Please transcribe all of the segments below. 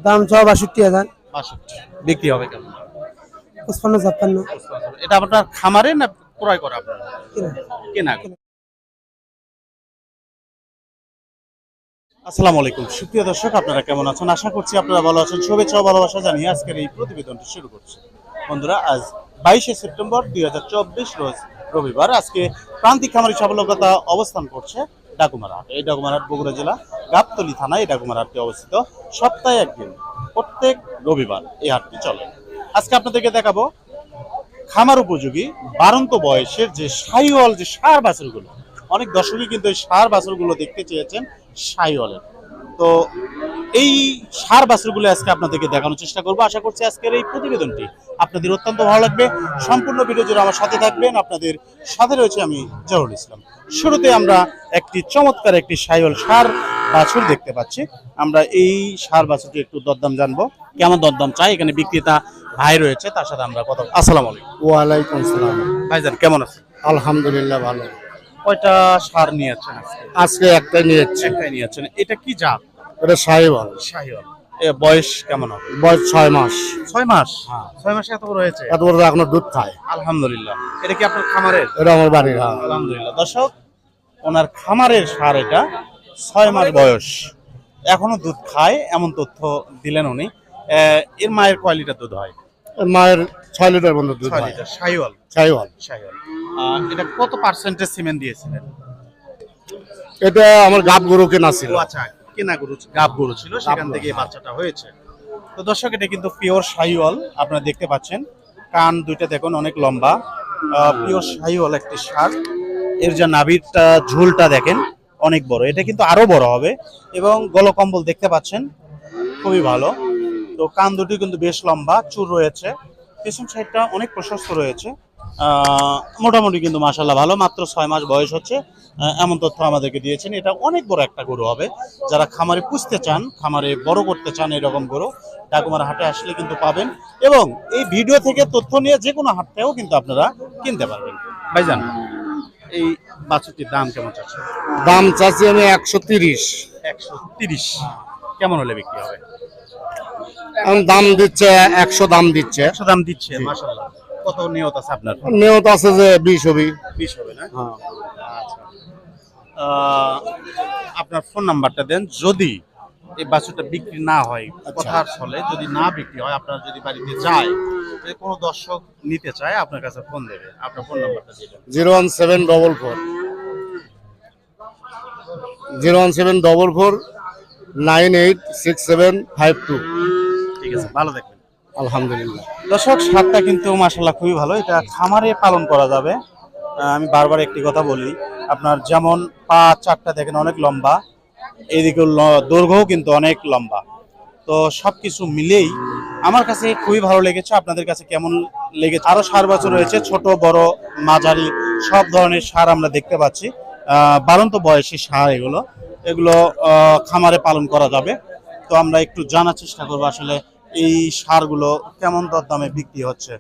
দাম 62,000। 62 বিক্রি হবে কেমন? 55-56। এটা আপনার খামারে না ক্রয় করা আপনার? কেনা। আসসালামু আলাইকুম সুপ্রিয় দর্শক, আপনারা কেমন আছেন? আশা করছি আপনারা ভালো আছেন। শুভেচ্ছা ও ভালোবাসা জানিয়ে আজকের এই প্রতিবেদনটি শুরু করছি। বন্ধুরা, আজ 22শে সেপ্টেম্বর 2024 রোজ রবিবার। আজকে প্রান্তিক খামারি সাফল্যকতা অবস্থান করছে ডাকুমারা হাট। এই ডাকুমারা হাট বগুড়া জেলা গাবতলী থানায় এই ডাকুমারা হাটটি অবস্থিত। সপ্তাহে একদিন প্রত্যেক রবিবার এই হাটটি চলে। আজকে আপনাদেরকে দেখাবো খামার উপযোগী বাড়ন্ত বয়সের যে শাহিওয়াল যে ষাঁড় বাছুরগুলো। অনেক দর্শকই কিন্তু এই ষাঁড় বাছুরগুলো দেখতে চেয়েছেন শাহিওয়ালের। তো এই ষাঁড় বাছুরগুলো আজকে আপনাদেরকে দেখানোর চেষ্টা করবো। আশা করছি আজকের এই প্রতিবেদনটি আপনাদের অত্যন্ত ভালো লাগবে। সম্পূর্ণ ভিডিও জুড়ে আমার সাথে থাকবেন। আপনাদের সাথে রয়েছে আমি জহুরুল ইসলাম। শুরুতে আমরা একটি চমৎকার একটি শাহিওয়াল ষাঁড় বাছুর দেখতে পাচ্ছি। আমরা এই ষাঁড় বাছুরটি একটু দরদাম জানবো, কেমন দরদাম চাই। এখানে বিক্রেতা ভাই রয়েছে, তার সাথে আমরা কথা। আসসালামু আলাইকুম। ওয়ালাইকুম আসসালাম। ভাইজান কেমন আছেন? আলহামদুলিল্লাহ ভালো। কয়টা ষাঁড় নিয়েছেন আজকে? আজকে একটাই নিয়েছি। একটাই নিয়েছেন। এটা কি জাত? এটা শাহিওয়াল। শাহিওয়াল। এ বয়স কেমন হবে? বয়স 6 মাস। 6 মাস? হ্যাঁ। 6 মাসে এত বড় হয়েছে? এত বড় এখনো দুধ খায়। আলহামদুলিল্লাহ। এটা কি আপনার খামারের? এটা আমার বাড়ির। হ্যাঁ আলহামদুলিল্লাহ। দর্শক, ওনার খামারের ষাঁড়, এটা 6 মাস বয়স, এখনো দুধ খায় এমন তথ্য দিলেন উনি। এর মায়ের কয় লিটার দুধ হয়? মায়ের 6 লিটার পর্যন্ত দুধ 6 হয়। লিটার। শাহিওয়াল। শাহিওয়াল। শাহিওয়াল। এটা কত পার্সেন্টেজ সিমেন্ট দিয়েছিলেন? এটা আমার গাব গরু কেনা ছিল। ও আচ্ছা, কেনা গরু, গাব গরু ছিল, সেখান থেকে এই বাচ্চাটা হয়েছে। তো দর্শক, এটা কিন্তু পিওর শাহিওয়াল। আপনারা দেখতে পাচ্ছেন কান দুইটা দেখুন অনেক লম্বা। পিওর শাহিওয়াল একটি ষাঁড়। এর যে নাভিটা ঝুলটা দেখেন অনেক বড়, এটা কিন্তু আরো বড় হবে। এবং গলকম্বল দেখতে পাচ্ছেন খুবই ভালো। তো কান দুটি কিন্তু বেশ লম্বা, চুর রয়েছে, পেছন সাইডটা অনেক প্রশস্ত রয়েছে। মোটামুটি কিন্তু মাশাআল্লাহ ভালো। মাত্র 6 মাস বয়স হচ্ছে এমন তথ্য আমাদেরকে দিয়েছেন। এটা অনেক বড় একটা গরু হবে। যারা খামারে পুষতে চান, খামারে বড় করতে চান, এরকম গরু ডাকুমারা হাটে আসলে কিন্তু পাবেন। এবং এই ভিডিও থেকে তথ্য নিয়ে যে কোনো হাট থেকেও কিন্তু আপনারা কিনতে পারবেন। ভাইজান, এই বাছুরটির দাম কেমন চাচ্ছেন? দাম চাচ্ছি আমি 130। 130 কেমন হলে বিক্রি হবে? এখন দাম দিচ্ছে 100 দাম দিচ্ছে। 100 দাম দিচ্ছে। মাশাআল্লাহ। কত নিয়ত আছে আপনার? নিয়ত আছে যে 20 হবে। 20 হবে না? হ্যাঁ। আচ্ছা। আপনার ফোন নাম্বারটা দেন। যদি এই বাছুরটা বিক্রি না হয়, কথার ছলে যদি না বিক্রি হয়, আপনার যদি বাড়িতে যায়, যদি কোনো দর্শক নিতে চায়, আপনার কাছে ফোন দেবে। আপনার ফোন নাম্বারটা দিয়ে দেন। 01744 986752। ঠিক আছে, ভালো থাকবেন। আলহামদুলিল্লাহ। দর্শক, স্বাদটা কিন্তু মাশাআল্লাহ খুবই ভালো। এটা খামারে পালন করা যাবে। আমি বারবার একটি কথা বলি, আপনার যেমন পা চারটা দেখেন অনেক লম্বা, এইদিকে দৈর্ঘ্যও কিন্তু অনেক লম্বা। তো সবকিছু মিলেই আমার কাছে খুবই ভালো লেগেছে। আপনাদের কাছে কেমন লেগেছে? আরো ষাঁড় বাছুর রয়েছে, ছোট বড় মাঝারি সব ধরনের ষাঁড় আমরা দেখতে পাচ্ছি। বাড়ন্ত বয়সী ষাঁড় এগুলো খামারে পালন করা যাবে। তো আমরা একটু জানার চেষ্টা করবো আসলে এই ষাঁড়গুলো কেমন দরদামে বিক্রি হচ্ছে।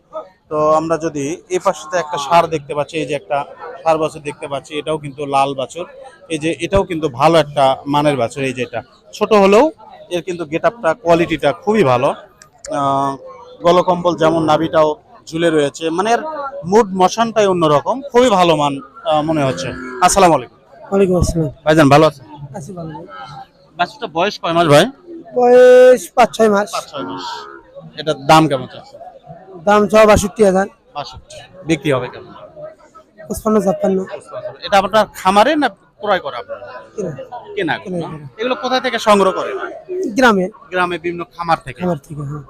তো আমরা যদি এই পাশে একটা ষাঁড় দেখতে পাচ্ছি, এই যে একটা ষাঁড় বাছুর দেখতে পাচ্ছি, এটাও কিন্তু লাল বাছুর। এই যে এটাও কিন্তু ভালো একটা মানের বাছুর। এই যে এটা ছোট হলেও এর কিন্তু গেটআপটা, কোয়ালিটিটা খুবই ভালো। গলকম্বল যেমন, নাভিটাও ঝুলে রয়েছে, মানে এর মুড মশানটাই অন্যরকম, খুবই ভালো মান মনে হচ্ছে। আসসালামু আলাইকুম। ওয়ালাইকুম আসসালাম। ভাইজান ভালো আছেন? আছি ভালো। বাছুরটা বয়স কয় মাস ভাই? বয়স 5-6 মাস। 5-6 মাস। এটার দাম কেমন চাচ্ছে? দাম 62,000। 62 বিক্রি হবে কেমন? 55-56। এটা আপনার খামারে না ক্রয় করা আপনার? কেনা। এগুলো কোথা থেকে সংগ্রহ করেন? গ্রামে। গ্রামে বিভিন্ন খামার থেকে। আমার থেকে। হ্যাঁ।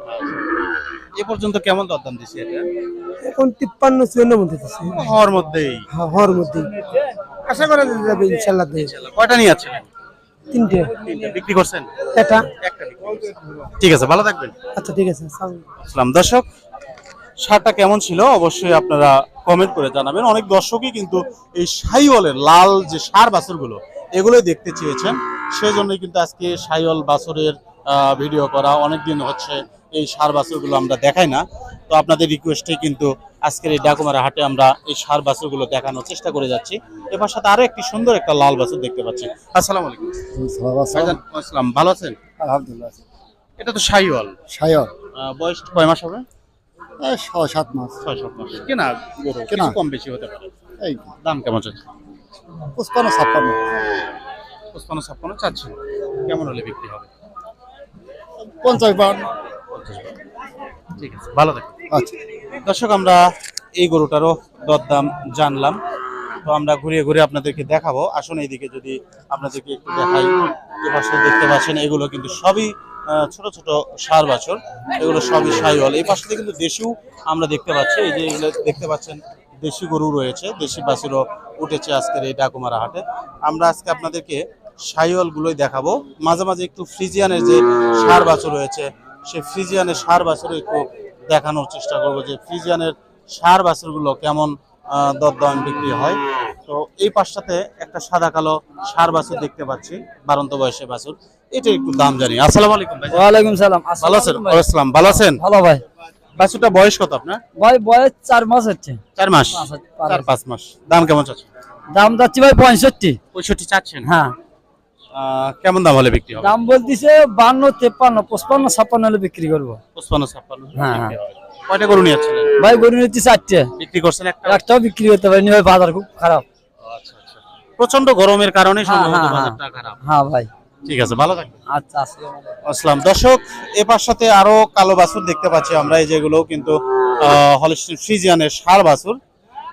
এ পর্যন্ত কেমন দরদাম দিছে এটা? এখন 53-54 মধ্যে দিচ্ছে। হওয়ার মধ্যেই। হ্যাঁ, হওয়ার মধ্যে। আশা করা যাবে ইনশাআল্লাহ। কয়টা নিয়ে আছেন? 3টে। বিক্রি করছেন? এটা একটা বিক্রি করছেন। ঠিক আছে, ভালো থাকবেন। আচ্ছা, ঠিক আছে। আসসালাম। দর্শক, ষাঁড়টা কেমন ছিল অবশ্যই আপনারা কমেন্ট করে জানাবেন। অনেক দর্শকই কিন্তু এই শাহিওয়ালের লাল যে ষাঁড় বাছুরগুলো, এগুলোই দেখতে চেয়েছেন। সেজন্যই কিন্তু আজকে শাহিওয়াল বাছুরের ভিডিও করা। অনেকদিন হচ্ছে এই ষাঁড় বাছুরগুলো আমরা দেখাই না। তো আপনাদের রিকোয়েস্টে কিন্তু আজকের এই ডাকুমারা হাটে আমরা এই ষাঁড় বাছুরগুলো দেখানোর চেষ্টা করে যাচ্ছি। এবার সাথে আরো একটি সুন্দর একটা লাল বাছুর দেখতে পাচ্ছি। আসসালামু আলাইকুম। আসসালাম। ভালো আছেন? আলহামদুলিল্লাহ। এটা তো শাহিওয়াল। সায়র বয়স কয় মাস হবে? 6-7 মাস 6-7 মাস। কেনা গরু, কেনা। কিছু কম বেশি হতে পারে। এই দাম কেমন চাচ্ছে? 55-56 55-56 চাচ্ছেন। কেমন হলে বিক্রি হবে? 50-52 ঠিক আছে, ভালো থাকবেন। আচ্ছা। দর্শক, আমরা এই গরুটারও দরদাম জানলাম। তো আমরা ঘুরিয়ে ঘুরিয়ে আপনাদেরকে দেখাবো। আসুন এইদিকে যদি আপনাদেরকে একটু দেখাই। যে পাশে দেখতে পাচ্ছেন এগুলো কিন্তু সবই ছোট ছোট ষাঁড় বাছুর। এগুলো সবই শাহিওয়াল। এই পাশে কিন্তু দেশিও আমরা দেখতে পাচ্ছি। এই যে এগুলো দেখতে পাচ্ছেন দেশি গরু রয়েছে, দেশি বাছুরও উঠেছে আজকের এই ডাকুমারা হাটে। আমরা আজকে আপনাদেরকে শাহিওয়াল গুলোই দেখাবো। মাঝে মাঝে একটু ফ্রিজিয়ানের যে ষাঁড় বাছুর রয়েছে, সেই ফ্রিজিয়ানের ষাঁড় বাছুর একটু দেখানোর চেষ্টা করবো যে ফ্রিজিয়ানের ষাঁড় বাছুরগুলো কেমন দরদাম বিক্রি হয়। তো এই পাশটাতে একটা সাদা কালো ষাঁড় বাছুর দেখতে পাচ্ছি, বারন্ত বয়সে বাছুর। এটা একটু দাম জানি। আসসালামু আলাইকুম ভাই। ওয়ালাইকুম সালাম। ভালো আছেন? আসসালাম, ভালো আছেন? ভালো ভাই। বাছুরটা বয়স কত আপনার? ভাই বয়স 4 মাস হচ্ছে। 4 মাস, 4-5 মাস। দাম কেমন চাচ্ছেন? দাম যাচ্ছে ভাই 65। 65 চাচ্ছেন? হ্যাঁ। কেমন দাম হলে বিক্রি হবে? দাম বলতিছে 52, 53, 55, 56 হলে বিক্রি করব। 55-56 হ্যাঁ, বিক্রি হবে। কয়টা গরু নিয়ে আসছিলেন? ভাই গরু নিচ্ছি 4টে। বিক্রি করছেন একটা? একটাও বিক্রি হতে পারেনি ভাই, বাজার খুব খারাপ। আচ্ছা আচ্ছা। প্রচন্ড গরমের কারণে হ্যাঁ, সম্ভবত হ্যাঁ, বাজারটা খারাপ। হ্যাঁ ভাই। ঠিক আছে, ভালো থাকবেন। আচ্ছা, আসসালামু আলাইকুম। আসসালাম। দর্শক, এপার সাথে আরো কালো বাছুর দেখতে পাচ্ছি আমরা। এই যেগুলো কিন্তু হলস্টিন ফ্রিজিয়ানের ষাঁড় বাছুর।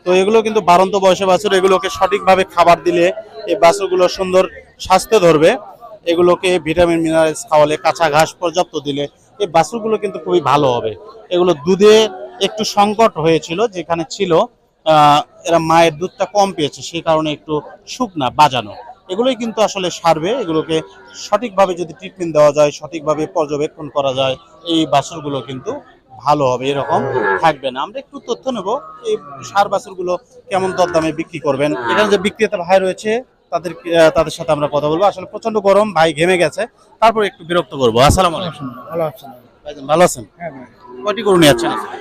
তো এগুলো কিন্তু বারন্ত বয়সে বাছুর। এগুলোকে সঠিকভাবে খাবার দিলে এই বাছুরগুলো সুন্দর স্বাস্থ্য ধরবে। এগুলোকে ভিটামিন মিনারেলস খাওয়ালে, কাঁচা ঘাস পর্যাপ্ত দিলে এই বাছুরগুলো কিন্তু খুবই ভালো হবে। এগুলো দুধে একটু সংকট হয়েছিল, যেখানে ছিল এরা মায়ের দুধটা কম পেয়েছে, সেই কারণে একটু শুকনা বাজানো। এগুলোই কিন্তু আসলে সারবে। এগুলোকে সঠিকভাবে যদি ট্রিটমেন্ট দেওয়া যায়, সঠিকভাবে পর্যবেক্ষণ করা যায়, এই বাছুরগুলো কিন্তু ভালো হবে, এরকম থাকবে না। আমরা একটু তথ্য নেব এই ষাঁড় বাছুরগুলো কেমন দরদামে বিক্রি করবেন। এখানে যে বিক্রেতা ভাই রয়েছে তাদের সাথে আমরা কথা বলবো। আসলে প্রচন্ড গরম, ভাই ঘেমে গেছে, তারপর একটু বিরক্ত করবো। আসসালামু আলাইকুম। ভালো আছেন? ভাইজান ভালো আছেন? হ্যাঁ ভাই। কয়টি গরু নিয়ে যাচ্ছেন আজকে?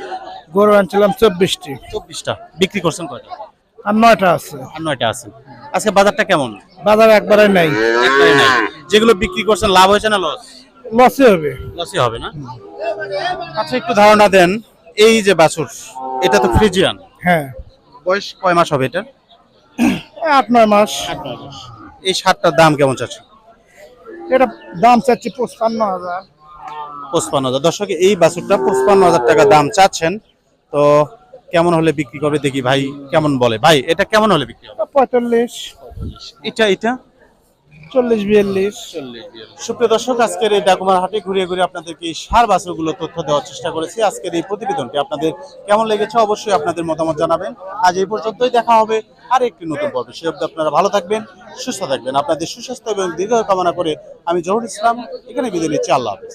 গরু আনছিলাম 24টি 24টা। বিক্রি করছেন কয়টা? আর 9টা আছে। আর 9টা আছে। আজকে বাজারটা কেমন? বাজার একবারে নাই, একবারে নাই। যেগুলো বিক্রি করছেন লাভ হয়েছে না লস? লসে হবে। লসই হবে না? আচ্ছা, একটু ধারণা দেন। এই যে বাছুর, এটা তো ফ্রিজিয়ান। হ্যাঁ, বয়স কয় মাস হবে এটা? 8-9 মাস। এই ষাঁড়টার দাম কেমন চাচ্ছে? এটা দাম চাচ্ছি 55,000। 55,000। দর্শক, এই বাছুরটা 55,000 টাকা দাম চাচ্ছেন। তো কেমন হলে বিক্রি করবে দেখি ভাই কেমন বলে। ভাই, এটা কেমন হলে বিক্রি হবে? 45, এটা 40-42। সুপ্রিয় দর্শক, আজকের এই ডাকুমার হাটে ঘুরিয়ে ঘুরিয়ে আপনাদেরকে এই ষাঁড় বাছুরগুলো তথ্য দেওয়ার চেষ্টা করেছি। আজকের এই প্রতিবেদনটি আপনাদের কেমন লেগেছে অবশ্যই আপনাদের মতামত জানাবেন। আজ এই পর্যন্তই, দেখা হবে আর একটি নতুন পর্বে। সে অবধি আপনারা ভালো থাকবেন, সুস্থ থাকবেন। আপনাদের সুস্বাস্থ্য এবং দীর্ঘ কামনা করে আমি জহুর ইসলাম এখানে বিদায় নিচ্ছি। আল্লাহ হাফেজ।